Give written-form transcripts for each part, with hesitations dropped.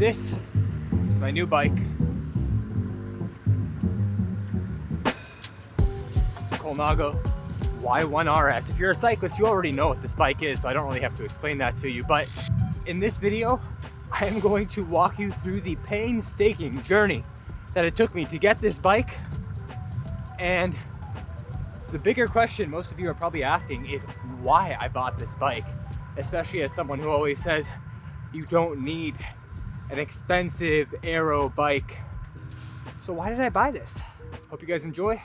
This is my new bike, Colnago Y1RS. If you're a cyclist, you already know what this bike is, so I don't really have to explain that to you. But in this video, I am going to walk you through the painstaking journey that it took me to get this bike. And the bigger question most of you are probably asking is why I bought this bike, especially as someone who always says you don't need an expensive aero bike. So why did I buy this? Hope you guys enjoy.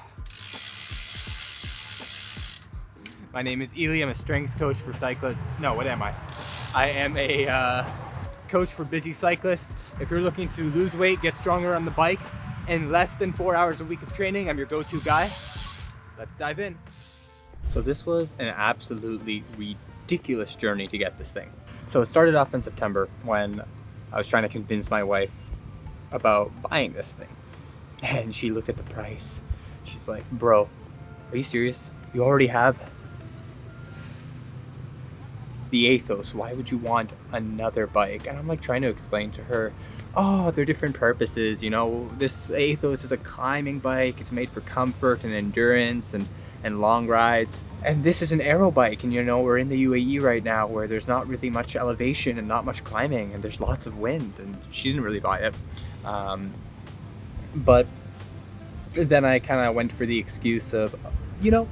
My name is Ely. I'm a strength coach for cyclists. No, what am I? I am a coach for busy cyclists. If you're looking to lose weight, get stronger on the bike, and less than 4 hours a week of training, I'm your go-to guy. Let's dive in. So this was an absolutely ridiculous journey to get this thing. So it started off in September when I was trying to convince my wife about buying this thing. And she looked at the price. She's like, bro, are you serious? You already have the Athos. Why would you want another bike? And I'm like trying to explain to her, oh, they're different purposes. You know, this Athos is a climbing bike. It's made for comfort and endurance and long rides. And this is an aero bike. And you know, we're in the UAE right now where there's not really much elevation and not much climbing and there's lots of wind. And she didn't really buy it. But then I kind of went for the excuse of, you know,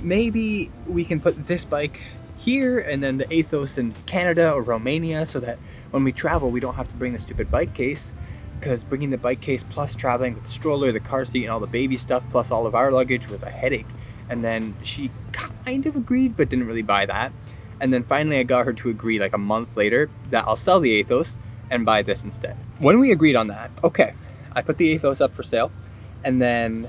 maybe we can put this bike here and then the Athos in Canada or Romania so that when we travel we don't have to bring the stupid bike case, because bringing the bike case plus traveling with the stroller, the car seat and all the baby stuff plus all of our luggage was a headache. And then she kind of agreed but didn't really buy that. And then finally I got her to agree like a month later that I'll sell the Athos and buy this instead. When we agreed on that, okay, I put the Athos up for sale and then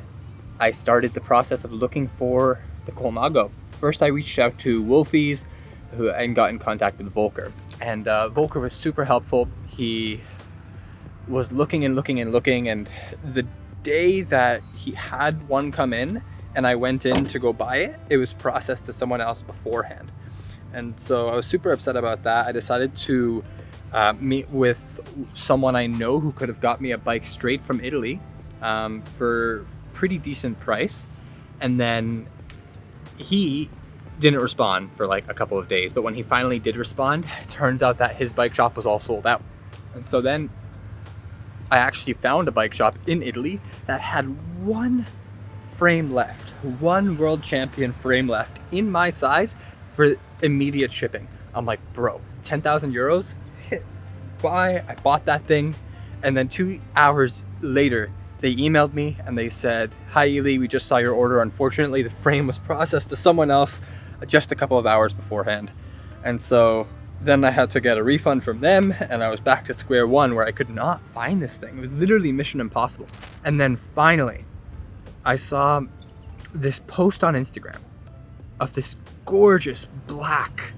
I started the process of looking for the Colnago. First, I reached out to Wolfies and got in contact with Volker. And Volker was super helpful. He was looking and the day that he had one come in and I went in to go buy it, it was processed to someone else beforehand. And so I was super upset about that. I decided to meet with someone I know who could have got me a bike straight from Italy for pretty decent price. And then he didn't respond for like a couple of days, but when he finally did respond, it turns out that his bike shop was all sold out. And so then I actually found a bike shop in Italy that had one frame left, one world champion frame left in my size for immediate shipping. I'm like, bro, 10,000 euros, hit buy. I bought that thing. And then 2 hours later, they emailed me and they said, hi Ely, we just saw your order. Unfortunately, the frame was processed to someone else just a couple of hours beforehand. And so then I had to get a refund from them and I was back to square one where I could not find this thing. It was literally mission impossible. And then finally, I saw this post on Instagram of this gorgeous black,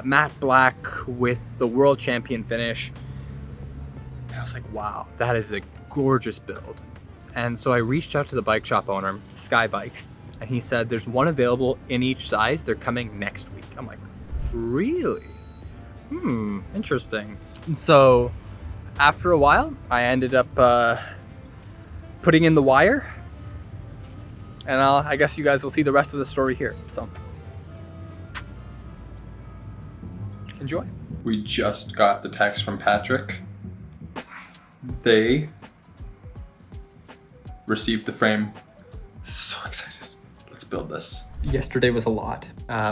matte black with the world champion finish. And I was like, wow, that is a gorgeous build. And so I reached out to the bike shop owner, Sky Bikes, and he said there's one available in each size. They're coming next week. I'm like, really? Interesting. And so after a while, I ended up putting in the wire, and I guess you guys will see the rest of the story here. So enjoy. We just got the text from Patrick. They received the frame. So excited. Let's build this. Yesterday was a lot.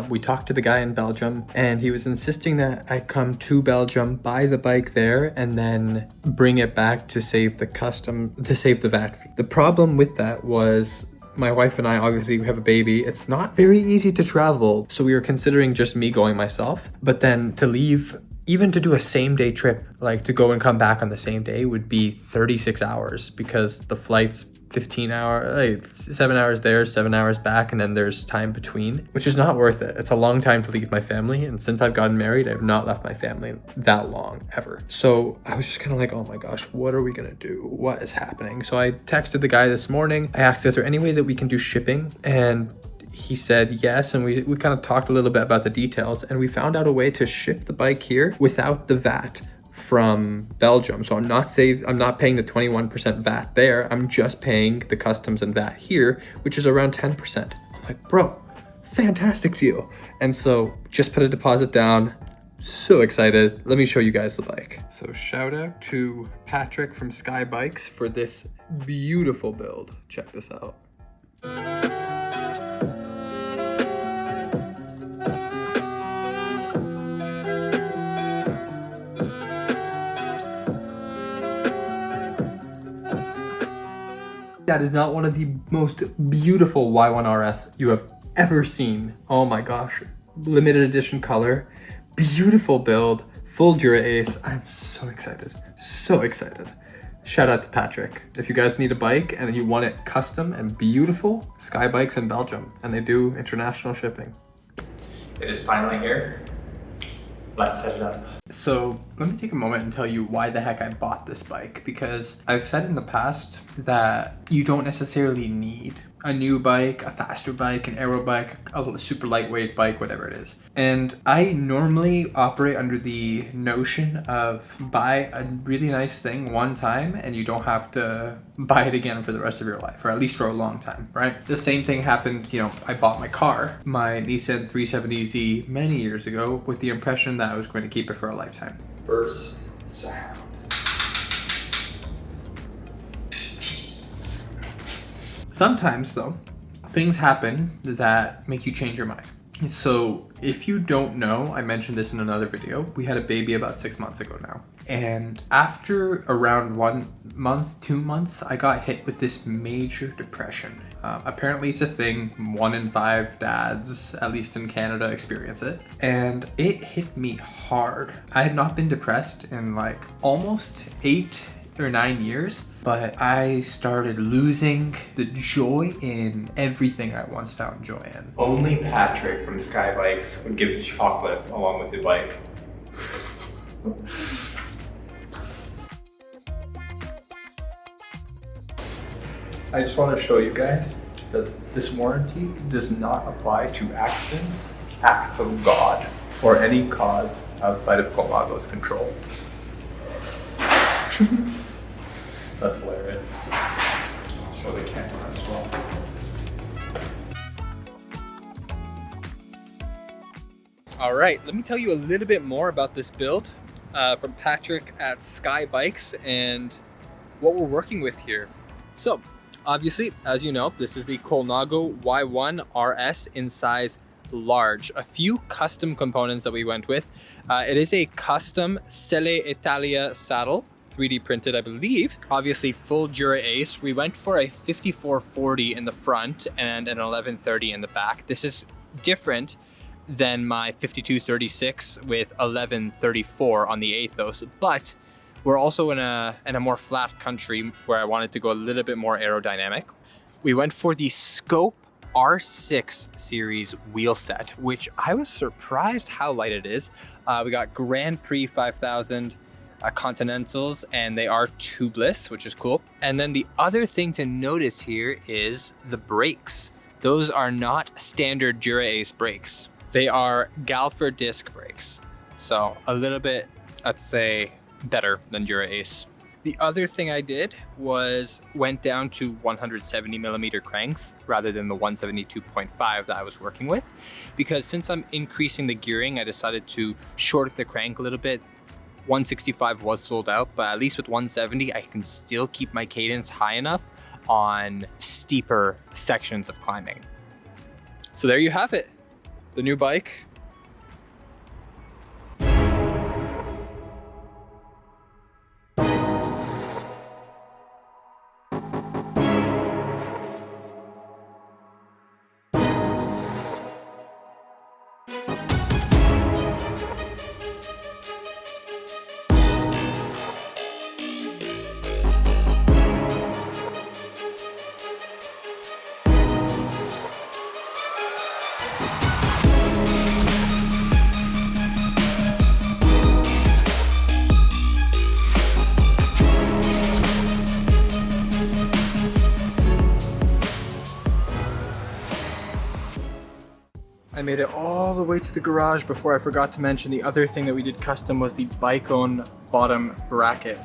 We talked to the guy in Belgium and he was insisting that I come to Belgium, buy the bike there, and then bring it back to save the VAT fee. The problem with that was my wife and I, obviously we have a baby. It's not very easy to travel. So we were considering just me going myself, but then to leave, even to do a same day trip, like to go and come back on the same day would be 36 hours because the flight's 15 hours, like 7 hours there, 7 hours back, and then there's time between, which is not worth it. It's a long time to leave my family, and since I've gotten married, I've not left my family that long ever. So I was just kind of like, oh my gosh, what are we gonna do? What is happening? So I texted the guy this morning. I asked, is there any way that we can do shipping? And he said yes, and we kind of talked a little bit about the details, and we found out a way to ship the bike here without the VAT from Belgium. So I'm not paying the 21% VAT there. I'm just paying the customs and VAT here, which is around 10%. I'm like, bro, fantastic deal. And so just put a deposit down. So excited. Let me show you guys the bike. So shout out to Patrick from Sky Bikes for this beautiful build. Check this out. That is not one of the most beautiful Y1RS you have ever seen. Oh my gosh. Limited edition color. Beautiful build. Full Dura Ace. I'm so excited. So excited. Shout out to Patrick. If you guys need a bike and you want it custom and beautiful, Sky Bikes in Belgium. And they do international shipping. It is finally here. Let's set it up. So let me take a moment and tell you why the heck I bought this bike, because I've said in the past that you don't necessarily need a new bike, a faster bike, an aero bike, a super lightweight bike, whatever it is. And I normally operate under the notion of buy a really nice thing one time and you don't have to buy it again for the rest of your life, or at least for a long time, right? The same thing happened, I bought my car, my Nissan 370Z many years ago with the impression that I was going to keep it for a lifetime. First sound. Sometimes though, things happen that make you change your mind. So if you don't know, I mentioned this in another video, we had a baby about 6 months ago now. And after around 1 month, 2 months, I got hit with this major depression. Apparently it's a thing, 1 in 5 dads, at least in Canada, experience it. And it hit me hard. I had not been depressed in like almost 8 or 9 years, but I started losing the joy in everything I once found joy in. Only Patrick from Sky Bikes would give chocolate along with the bike. I just want to show you guys that this warranty does not apply to accidents, acts of God, or any cause outside of Colnago's control. That's hilarious. I'll show the camera as well. All right, let me tell you a little bit more about this build from Patrick at Sky Bikes and what we're working with here. So, obviously, as you know, this is the Colnago Y1 RS in size large. A few custom components that we went with. It is a custom Selle Italia saddle, 3D printed, I believe. Obviously, full Dura Ace. We went for a 5440 in the front and an 1130 in the back. This is different than my 5236 with 1134 on the Athos, but we're also in a more flat country where I wanted to go a little bit more aerodynamic. We went for the Scope R6 series wheel set, which I was surprised how light it is. We got Grand Prix 5000 Continentals, and they are tubeless, which is cool. And then the other thing to notice here is the brakes. Those are not standard Dura Ace brakes. They are Galfer disc brakes. So a little bit, let's say, better than Dura Ace. The other thing I did was went down to 170 millimeter cranks rather than the 172.5 that I was working with, because since I'm increasing the gearing, I decided to shorten the crank a little bit. 165 was sold out, but at least with 170, I can still keep my cadence high enough on steeper sections of climbing. So there you have it, the new bike. made it all the way to the garage before I forgot to mention the other thing that we did custom was the Bike-On bottom bracket.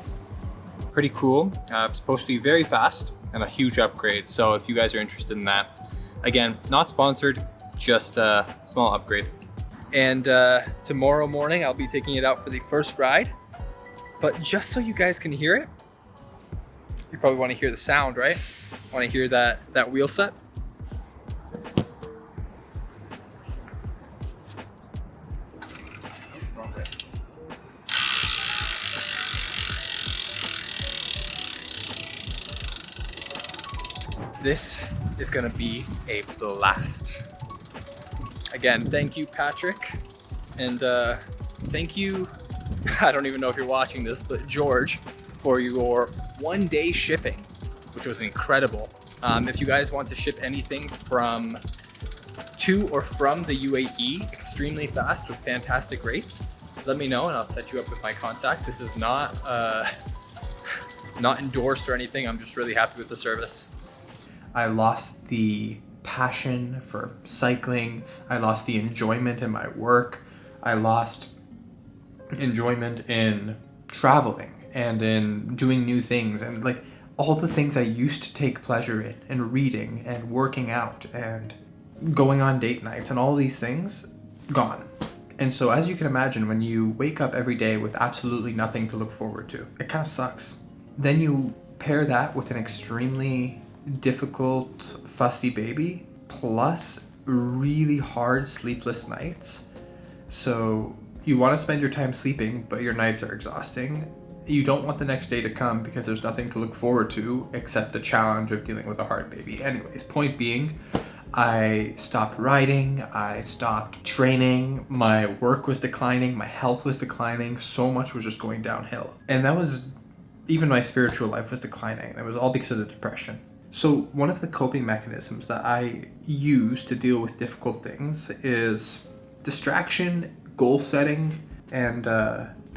Pretty cool. It's supposed to be very fast and a huge upgrade. So if you guys are interested in that, again, not sponsored, just a small upgrade. And tomorrow morning, I'll be taking it out for the first ride. But just so you guys can hear it, you probably want to hear the sound, right? Want to hear that wheel set? This is gonna be a blast. Again, thank you, Patrick. And thank you, I don't even know if you're watching this, but George, for your 1-day shipping, which was incredible. If you guys want to ship anything from to or from the UAE extremely fast with fantastic rates, let me know and I'll set you up with my contact. This is not not endorsed or anything. I'm just really happy with the service. I lost the passion for cycling. I lost the enjoyment in my work. I lost enjoyment in traveling and in doing new things, and like all the things I used to take pleasure in, and reading and working out and going on date nights and all these things gone. And so as you can imagine, when you wake up every day with absolutely nothing to look forward to, it kind of sucks. Then you pair that with an extremely difficult, fussy baby, plus really hard sleepless nights. So you want to spend your time sleeping, but your nights are exhausting. You don't want the next day to come because there's nothing to look forward to except the challenge of dealing with a hard baby. Anyways, point being, I stopped riding, I stopped training, my work was declining, my health was declining, so much was just going downhill. And that was, even my spiritual life was declining, and it was all because of the depression. So one of the coping mechanisms that I use to deal with difficult things is distraction, goal setting, and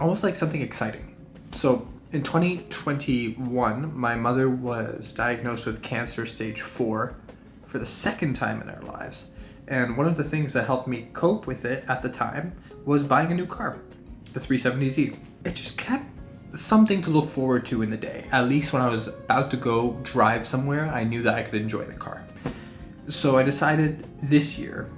almost like something exciting. So in 2021, my mother was diagnosed with cancer stage 4 for the second time in our lives. And one of the things that helped me cope with it at the time was buying a new car, the 370Z. It just kept something to look forward to in the day. At least when I was about to go drive somewhere, I knew that I could enjoy the car. So I decided this year,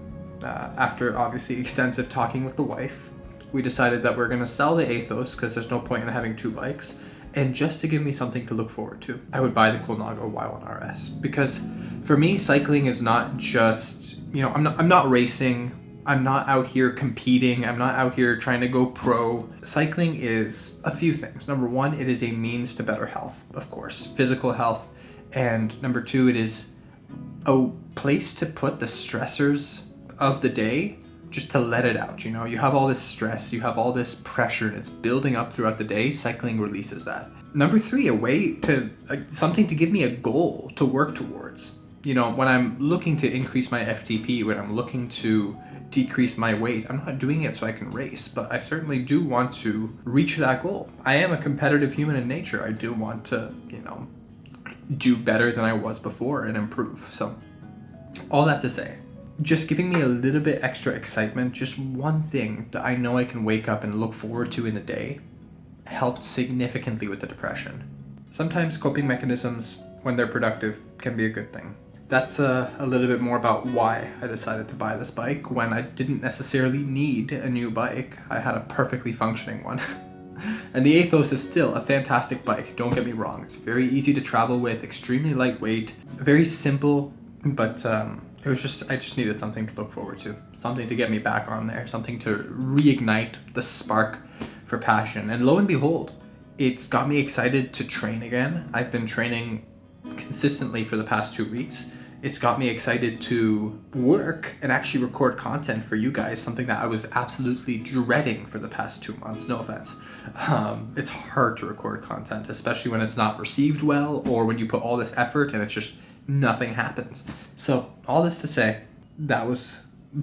after obviously extensive talking with the wife, we decided that we're gonna sell the Athos because there's no point in having 2 bikes. And just to give me something to look forward to, I would buy the Colnago Y1 RS. Because for me, cycling is not just, I'm not racing. I'm not out here competing. I'm not out here trying to go pro. Cycling is a few things. Number 1, it is a means to better health, of course, physical health. And number 2, it is a place to put the stressors of the day, just to let it out. You have all this stress, you have all this pressure, and it's building up throughout the day. Cycling releases that. Number 3, a way to, something to give me a goal to work towards. When I'm looking to increase my FTP, when I'm looking to decrease my weight, I'm not doing it so I can race, but I certainly do want to reach that goal. I am a competitive human in nature. I do want to, do better than I was before and improve. So all that to say, just giving me a little bit extra excitement, just one thing that I know I can wake up and look forward to in the day, helped significantly with the depression. Sometimes coping mechanisms, when they're productive, can be a good thing. That's a little bit more about why I decided to buy this bike when I didn't necessarily need a new bike. I had a perfectly functioning one. And the Athos is still a fantastic bike, don't get me wrong. It's very easy to travel with, extremely lightweight, very simple, but I just needed something to look forward to, something to get me back on there, something to reignite the spark for passion. And lo and behold, it's got me excited to train again. I've been training consistently for the past 2 weeks. It's got me excited to work and actually record content for you guys, something that I was absolutely dreading for the past 2 months. No offense. It's hard to record content, especially when it's not received well or when you put all this effort and it's just nothing happens. So all this to say, that was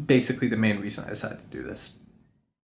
basically the main reason I decided to do this.